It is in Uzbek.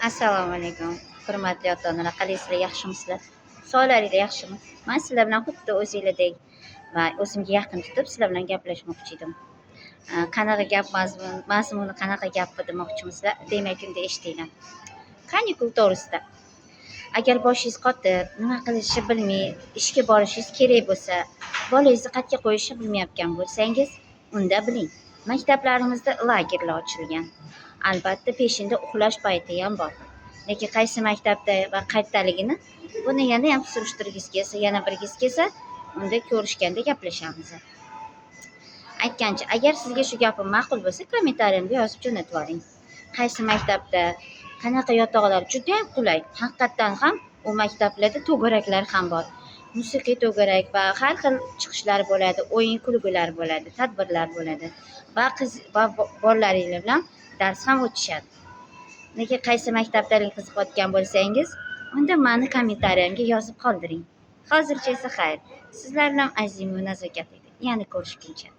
Assalomu alaykum. Hurmatli ota-onalar, qalaysizlar, yaxshimisizlar? Sog'lig'inglar yaxshimi? Men sizlar bilan xuddi o'zinglardek va o'zimga yaqin tutib sizlar bilan gaplashmoqchi edim. Qanaqa gap mazmuni qanaqa gap demoqchimisizlar? Demak, unda eshitinglar. Kanikul to'g'risida. Agar boshingiz qotib, nima qilishni bilmay, ishga borishingiz kerak bo'lsa, bolangizni qayerga qo'yishni bilmayotgan bo'lsangiz, unda biling, maktablarimizda lagerlar ochilgan. Albatta, peshinda uxlash payti ham bor. Lekin qaysi maktabda va qayerdaligini buni yana ham surishtirgisi kelsa, yana bilgisi kelsa, unda ko'rishganda gaplashamiz. Aytgancha, agar sizga shu gapim ma'qul bo'lsa, kommentariyamga yozib jo'natib yuboring. Qaysi maktabda qanaqa yotoqlar juda ham qulay. Haqiqatdan ham u maktablarda to'garaklar ham bor. Musiqiy to'garak va har xil chiqishlar bo'ladi, o'yin kulgular bo'ladi, tadbirlar bo'ladi va qiz va bolalaringiz bilan dars ham o'tishadi. Lekin qaysi maktabdalik qiziqayotgan bo'lsangiz, unda meni kommentariyamga yozib qoldiring. Hozircha esa xayr. Sizlar bilan azim va nazokat edi. Yana ko'rishguncha.